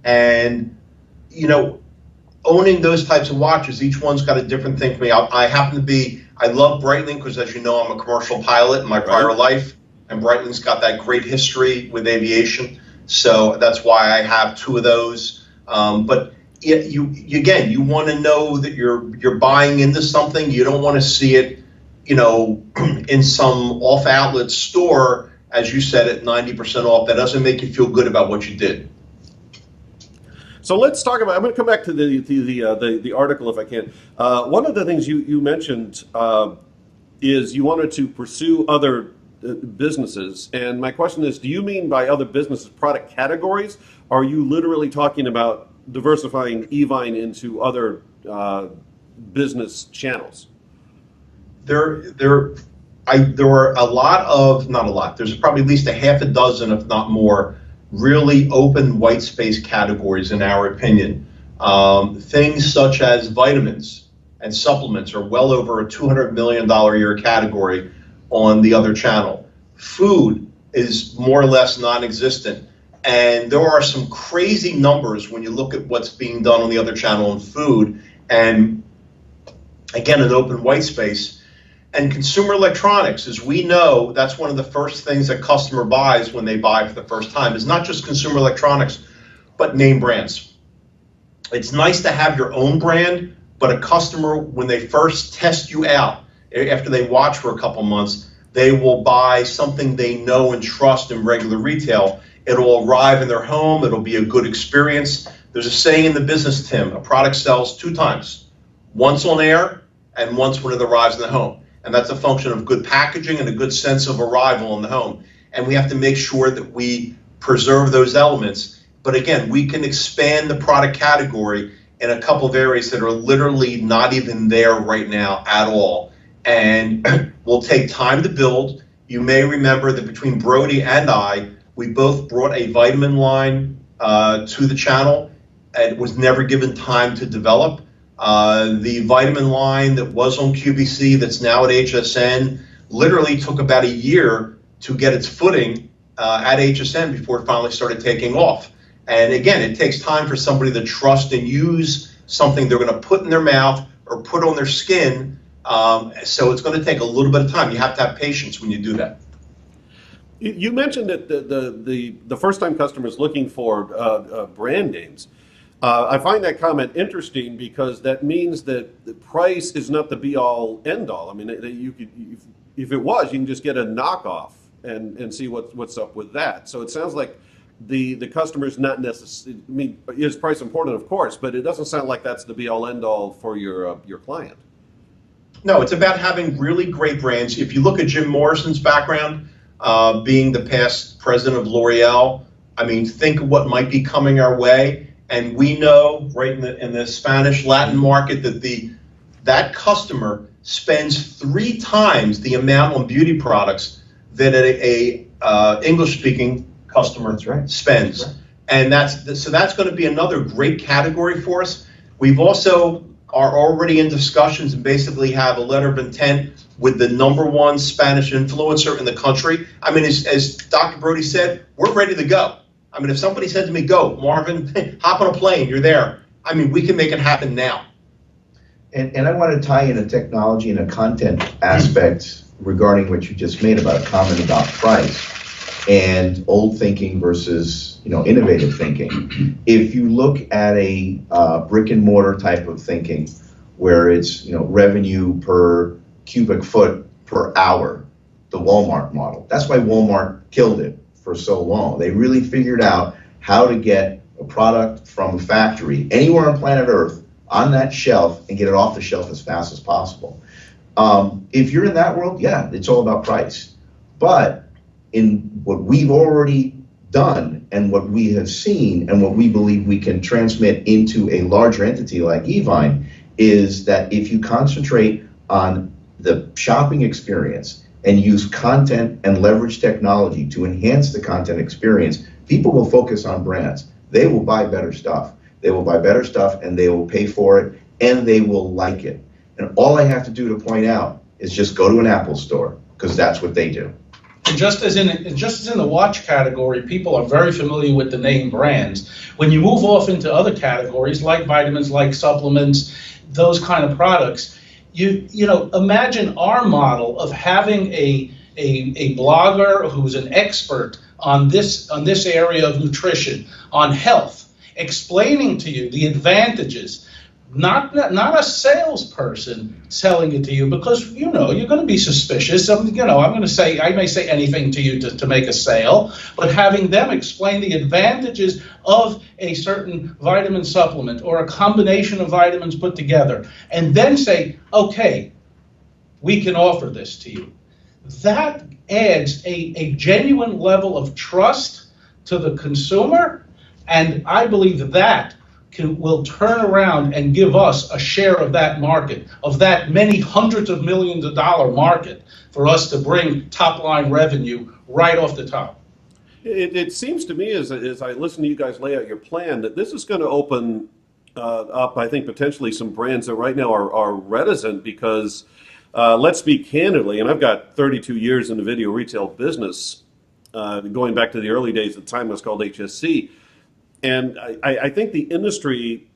And, owning those types of watches, each one's got a different thing for me. I love Breitling because, as you know, I'm a commercial pilot in my prior life, and Breitling's got that great history with aviation. So that's why I have two of those. But you want to know that you're buying into something. You don't want to see it, in some off-outlet store, as you said, at 90% off. That doesn't make you feel good about what you did. So let's talk about. I'm going to come back to the article if I can. One of the things you mentioned is you wanted to pursue other businesses, and my question is: do you mean by other businesses product categories? Or are you literally talking about diversifying Evine into other business channels? There were not a lot. There's probably at least a half a dozen, if not more, really open white space categories, in our opinion. Things such as vitamins and supplements are well over a $200 million a year category on the other channel. Food is more or less non-existent. And there are some crazy numbers when you look at what's being done on the other channel in food. And again, an open white space. And consumer electronics, as we know, that's one of the first things a customer buys when they buy for the first time, is not just consumer electronics, but name brands. It's nice to have your own brand, but a customer, when they first test you out, after they watch for a couple months, they will buy something they know and trust in regular retail. It'll arrive in their home. It'll be a good experience. There's a saying in the business, Tim, a product sells two times, once on air and once when it arrives in the home. And that's a function of good packaging and a good sense of arrival in the home. And we have to make sure that we preserve those elements. But again, we can expand the product category in a couple of areas that are literally not even there right now at all. And will take time to build. You may remember that between Brody and I, we both brought a vitamin line to the channel. It was never given time to develop. The vitamin line that was on QVC that's now at HSN literally took about a year to get its footing at HSN before it finally started taking off. And again, it takes time for somebody to trust and use something they're going to put in their mouth or put on their skin. So it's going to take a little bit of time. You have to have patience when you do that. You mentioned that the first-time customers looking for brand names. I find that comment interesting because that means that the price is not the be-all, end-all. I mean, you could, if it was, you can just get a knockoff and see what's up with that. So it sounds like the customer's not necessarily. I mean, is price important, of course, but it doesn't sound like that's the be-all, end-all for your client. No, it's about having really great brands. If you look at Jim Morrison's background, being the past president of L'Oreal, I mean, think of what might be coming our way. And we know right in the Spanish Latin market that that customer spends 3 times the amount on beauty products that a English-speaking customer spends. Right. And that's going to be another great category for us. We've also are already in discussions and basically have a letter of intent with the #1 Spanish influencer in the country. I mean, as Dr. Brody said, we're ready to go. I mean, if somebody said to me, go, Marvin, hop on a plane, you're there. I mean, we can make it happen now. And I want to tie in a technology and a content aspect regarding what you just made about a comment about price and old thinking versus, innovative thinking. If you look at a brick and mortar type of thinking where it's, revenue per cubic foot per hour, the Walmart model. That's why Walmart killed it for so long. They really figured out how to get a product from a factory anywhere on planet Earth on that shelf and get it off the shelf as fast as possible. If you're in that world, yeah, it's all about price. But in what we've already done and what we have seen and what we believe we can transmit into a larger entity like Evine is that if you concentrate on the shopping experience and use content and leverage technology to enhance the content experience, people will focus on brands. They will buy better stuff. They will buy better stuff and they will pay for it and they will like it. And all I have to do to point out is just go to an Apple store, because that's what they do. And just as in the watch category, people are very familiar with the name brands. When you move off into other categories like vitamins, like supplements, those kind of products, you know, imagine our model of having a blogger who's an expert on this area of nutrition, on health, explaining to you the advantages. Not a salesperson selling it to you, because you know you're going to be suspicious. I may say anything to you to make a sale, but having them explain the advantages of a certain vitamin supplement or a combination of vitamins put together, and then say, okay, we can offer this to you. That adds a genuine level of trust to the consumer, and I believe that will turn around and give us a share of that market, of that many hundreds of millions of dollar market, for us to bring top line revenue right off the top. It seems to me, as I listen to you guys lay out your plan, that this is going to open up, I think, potentially some brands that right now are reticent, because let's speak candidly, and I've got 32 years in the video retail business, going back to the early days at the time it was called HSC. And I think the industry,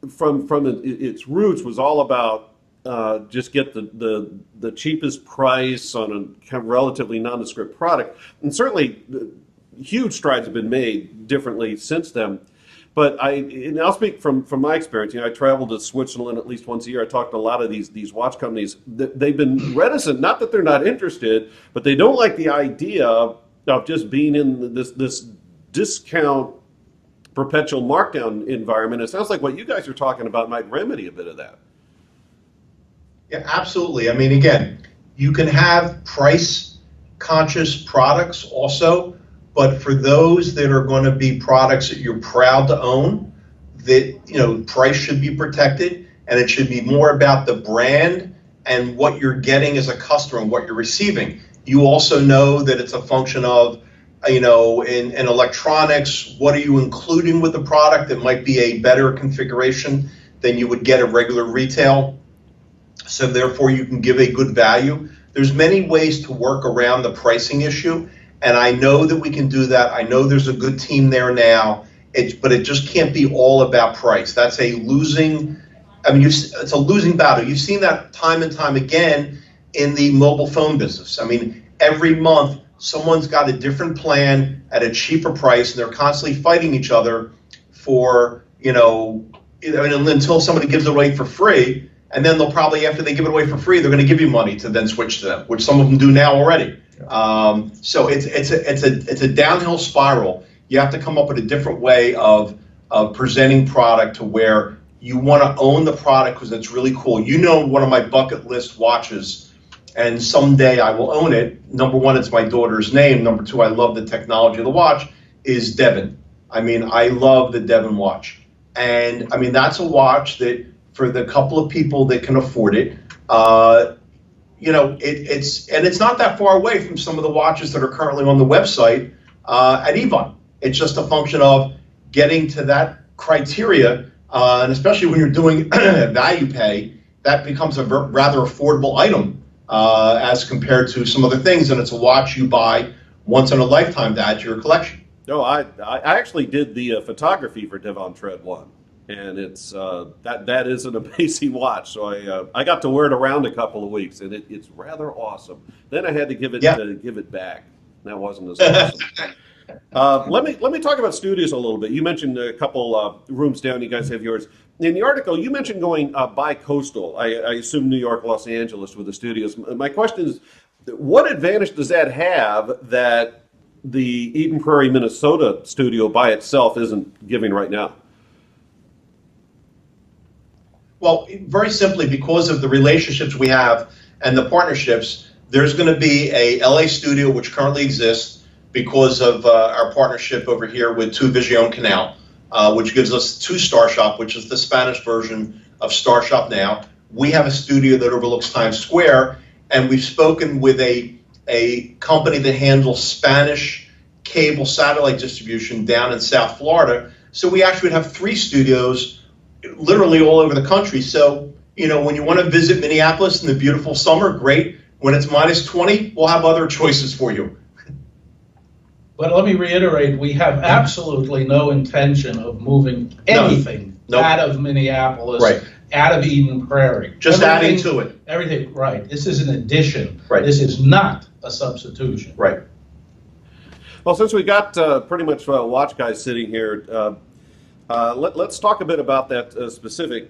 from its roots, was all about just get the cheapest price on a kind of relatively nondescript product. And certainly, huge strides have been made differently since then. But I'll speak from my experience. You know, I travel to Switzerland at least once a year. I talk to a lot of these watch companies. They've been reticent, not that they're not interested, but they don't like the idea of just being in this discount perpetual markdown environment. It sounds like what you guys are talking about might remedy a bit of that. Yeah, absolutely. I mean, again, you can have price conscious products also, but for those that are going to be products that you're proud to own, that, you know, price should be protected, and it should be more about the brand and what you're getting as a customer and what you're receiving. You also know that it's a function of, you know, in electronics, what are you including with the product that might be a better configuration than you would get at regular retail, so therefore you can give a good value. There's many ways to work around the pricing issue, and I know that we can do that. I know there's a good team there now, but it just can't be all about price. That's a losing, it's a losing battle. You've seen that time and time again in the mobile phone business. I mean, every month, someone's got a different plan at a cheaper price, and they're constantly fighting each other for, you know, until somebody gives it away for free, and then they'll probably, after they give it away for free, they're going to give you money to then switch to them, which some of them do now already. So it's a downhill spiral. You have to come up with a different way of presenting product to where you want to own the product because it's really cool. You know, one of my bucket list watches, and someday I will own it. Number one, it's my daughter's name. Number two, I love the technology of the watch, is Devon. I mean, I love the Devon watch. And I mean, that's a watch that for the couple of people that can afford it, you know, it's not that far away from some of the watches that are currently on the website at Evine. It's just a function of getting to that criteria, and especially when you're doing value pay, that becomes a rather affordable item as compared to some other things, and it's a watch you buy once in a lifetime to add to your collection. No, I actually did the photography for Devon Tread 1, and it's that is an amazing watch. So I got to wear it around a couple of weeks, and it's rather awesome. Then I had to give it back. That wasn't as awesome. Let me talk about studios a little bit. You mentioned a couple rooms down. You guys have yours. In the article, you mentioned going bi-coastal. I assume New York, Los Angeles with the studios. My question is, what advantage does that have that the Eden Prairie, Minnesota studio by itself isn't giving right now? Well, very simply, because of the relationships we have and the partnerships, there's going to be a LA studio which currently exists because of our partnership over here with Two Vision Canal, which gives us Two StarShop, which is the Spanish version of StarShop now. We have a studio that overlooks Times Square, and we've spoken with a company that handles Spanish cable satellite distribution down in South Florida. So we actually would have 3 studios literally all over the country. So, when you want to visit Minneapolis in the beautiful summer, great. When it's minus 20, we'll have other choices for you. But let me reiterate, we have absolutely no intention of moving anything out of Minneapolis, right, out of Eden Prairie. Just adding to it. Everything, right. This is an addition. Right. This is not a substitution. Right. Well, since we got pretty much watch guys sitting here, let's talk a bit about that specific,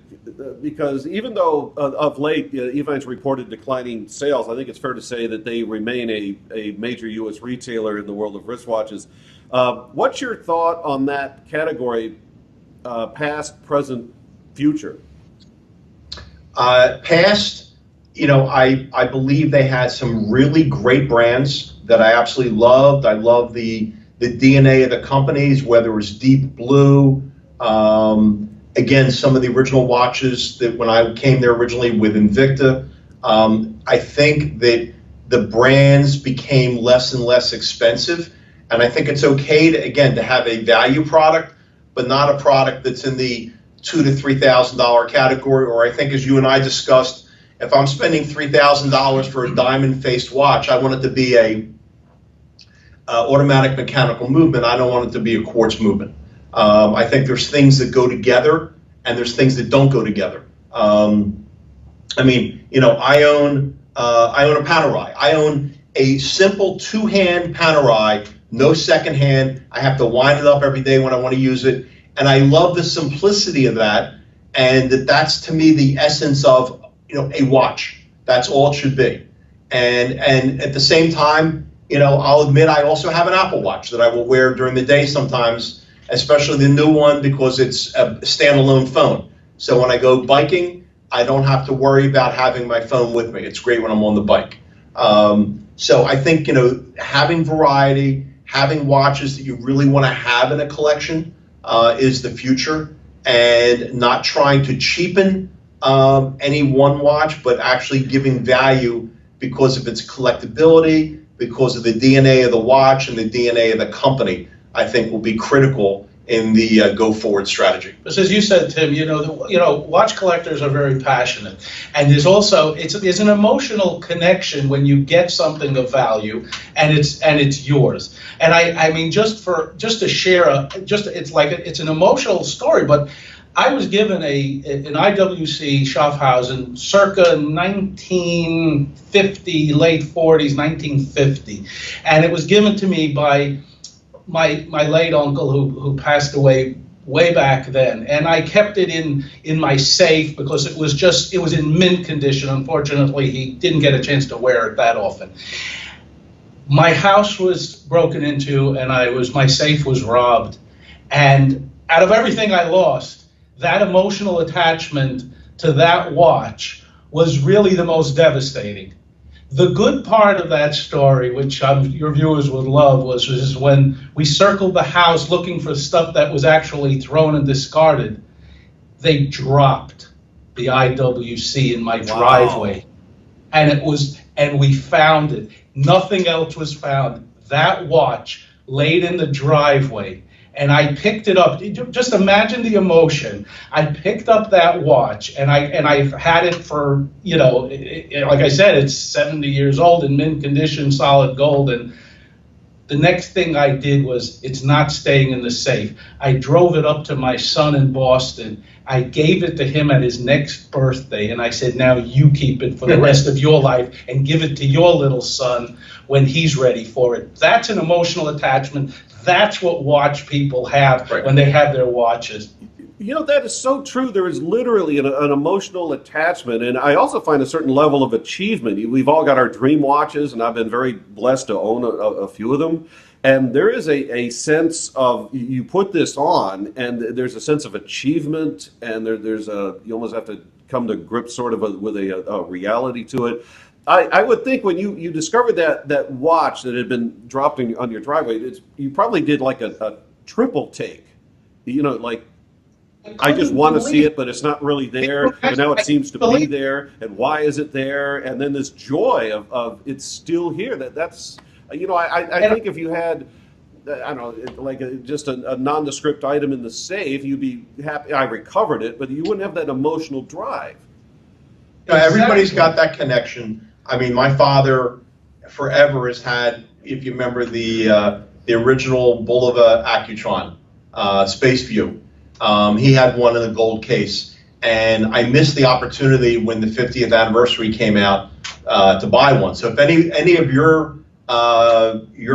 because even though of late Evine's reported declining sales, I think it's fair to say that they remain a major U.S. retailer in the world of wristwatches. What's your thought on that category, past, present, future? Past, I believe they had some really great brands that I absolutely loved. I love the DNA of the companies, whether it was Deep Blue. Again, some of the original watches that when I came there originally with Invicta, I think that the brands became less and less expensive. And I think it's okay to have a value product, but not a product that's in the $2,000 to $3,000 category. Or I think, as you and I discussed, if I'm spending $3,000 for a diamond-faced watch, I want it to be a automatic mechanical movement. I don't want it to be a quartz movement. I think there's things that go together and there's things that don't go together. I own a Panerai. I own a simple 2-hand Panerai, no second hand. I have to wind it up every day when I want to use it. And I love the simplicity of that, and that's to me the essence of a watch. That's all it should be. And at the same time, I'll admit I also have an Apple Watch that I will wear during the day sometimes, especially the new one, because it's a standalone phone. So when I go biking, I don't have to worry about having my phone with me. It's great when I'm on the bike. So I think, having variety, having watches that you really want to have in a collection is the future, and not trying to cheapen any one watch, but actually giving value because of its collectability, because of the DNA of the watch and the DNA of the company, I think will be critical in the go-forward strategy. Because as you said, Tim, watch collectors are very passionate, and there's also there's an emotional connection when you get something of value, and it's yours. And I mean, just to share it's an emotional story, but I was given an IWC Schaffhausen circa 1950, late 40s, 1950, and it was given to me by my late uncle who passed away way back then, and I kept it in my safe because it was in mint condition. Unfortunately, he didn't get a chance to wear it that often. My house was broken into, and my safe was robbed, and out of everything I lost, that emotional attachment to that watch was really the most devastating. The good part of that story, which your viewers would love, was when we circled the house looking for stuff that was actually thrown and discarded, they dropped the IWC in my driveway. And we found it. Nothing else was found. That watch laid in the driveway. And I picked it up. Just imagine the emotion. I picked up that watch, and I've had it for, like I said, it's 70 years old in mint condition, solid gold, and The next thing I did was, it's not staying in the safe. I drove it up to my son in Boston. I gave it to him at his next birthday, and I said, now you keep it for the rest of your life and give it to your little son when he's ready for it. That's an emotional attachment. That's what watch people have when they have their watches. You know, that is so true. There is literally an emotional attachment, and I also find a certain level of achievement. We've all got our dream watches, and I've been very blessed to own a few of them. And there is a sense of, you put this on, and there's a sense of achievement, and you almost have to come to grips sort of with a reality to it. I would think when you discovered that watch that had been dropped on your driveway, you probably did like a triple take. You know, like, I just want to see it, but it's not really there, and now it seems to be there, and why is it there? And then this joy of it's still here. That's, you know, I think if you had, I don't know, like just a nondescript item in the safe, you'd be happy I recovered it, but you wouldn't have that emotional drive. You know, everybody's got that connection. I mean, my father forever has had, if you remember the original Bulova Accutron Space View. He had one in the gold case, and I missed the opportunity when the 50th anniversary came out to buy one. So if any of your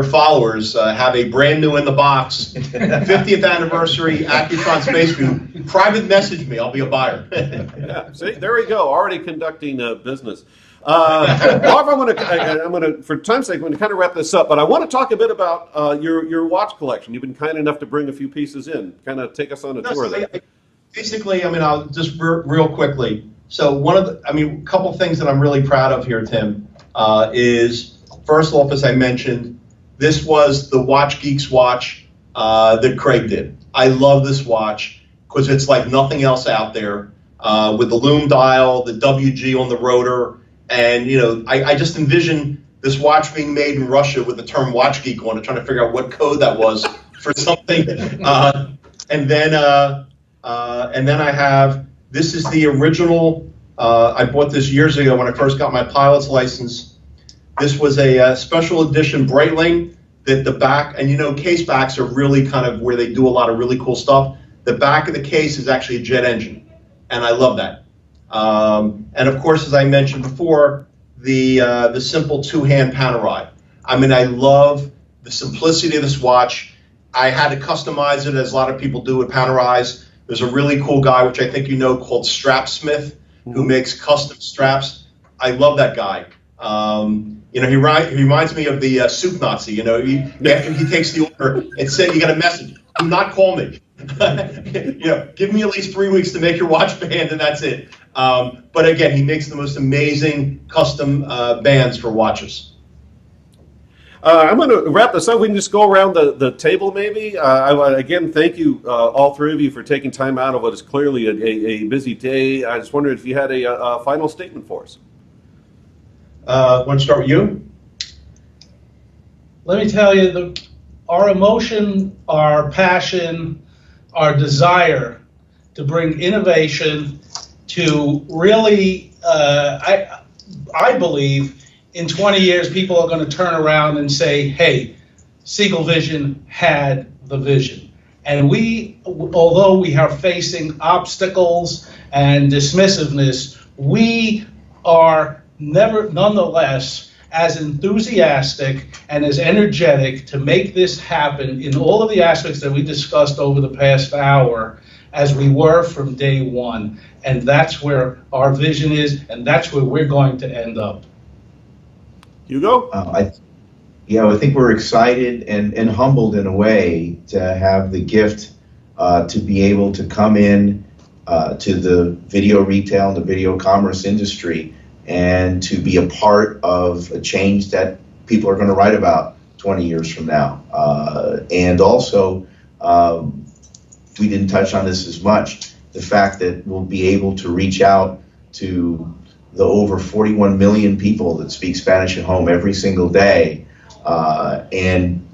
followers have a brand new in the box 50th anniversary Accutron Space View, private message me. I'll be a buyer. Yeah, see, there we go. Already conducting business. Marv, I'm gonna, for time's sake, I'm gonna kind of wrap this up, but I want to talk a bit about your watch collection. You've been kind enough to bring a few pieces in. Kind of take us on a tour there. Basically, I mean, I'll just real quickly. So a couple of things that I'm really proud of here, Tim, is first off, as I mentioned, this was the Watch Geeks watch that Craig did. I love this watch because it's like nothing else out there, with the lume dial, the WG on the rotor. And, you know, I just envision this watch being made in Russia with the term Watch Geek on it, trying to figure out what code that was for something. And then I have, this is the original, I bought this years ago when I first got my pilot's license. This was a special edition Breitling that the back, and you know, case backs are really kind of where they do a lot of really cool stuff. The back of the case is actually a jet engine, and I love that. And of course, as I mentioned before, the simple two-hand Panerai. I mean, I love the simplicity of this watch. I had to customize it, as a lot of people do with Panerais. There's a really cool guy, which I think you know, called Strapsmith, who makes custom straps. I love that guy. You know, he reminds me of the soup Nazi. You know, after he takes the order and said, "You got a message. Do not call me. You know, give me at least 3 weeks to make your watch band, and that's it." But again, he makes the most amazing custom bands for watches. I'm going to wrap this up. We can just go around the table, maybe. Again, thank you, all three of you, for taking time out of what is clearly a busy day. I just wondered if you had a final statement for us. Want to start with you? Let me tell you, our emotion, our passion, our desire to bring innovation to really, I believe, in 20 years, people are going to turn around and say, hey, Segal Vision had the vision. And we, although we are facing obstacles and dismissiveness, we are nonetheless as enthusiastic and as energetic to make this happen in all of the aspects that we discussed over the past hour as we were from day one. And that's where our vision is, and that's where we're going to end up. Hugo? I think we're excited and humbled in a way to have the gift to be able to come in to the video retail and the video commerce industry and to be a part of a change that people are going to write about 20 years from now. And also, we didn't touch on this as much, the fact that we'll be able to reach out to the over 41 million people that speak Spanish at home every single day, and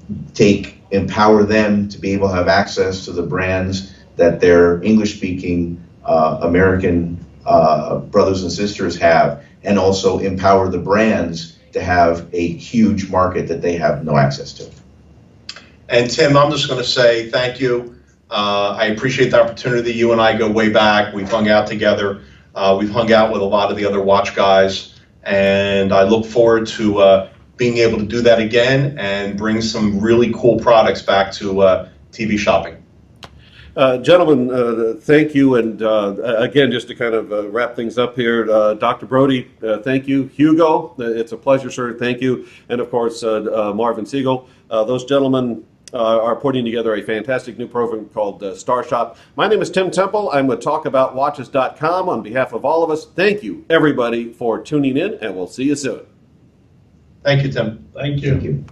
empower them to be able to have access to the brands that their English-speaking American brothers and sisters have, and also empower the brands to have a huge market that they have no access to. And Tim, I'm just going to say thank you. I appreciate the opportunity. You and I go way back. We've hung out together. We've hung out with a lot of the other watch guys, and I look forward to being able to do that again and bring some really cool products back to TV shopping. Gentlemen, thank you. And again, just to kind of wrap things up here, Dr. Brody, thank you. Hugo, it's a pleasure, sir. Thank you. And of course, Marvin Segal. Those gentlemen are putting together a fantastic new program called StarShop. My name is Tim Temple. I'm with TalkAboutWatches.com. On behalf of all of us, thank you, everybody, for tuning in, and we'll see you soon. Thank you, Tim. Thank you. Thank you.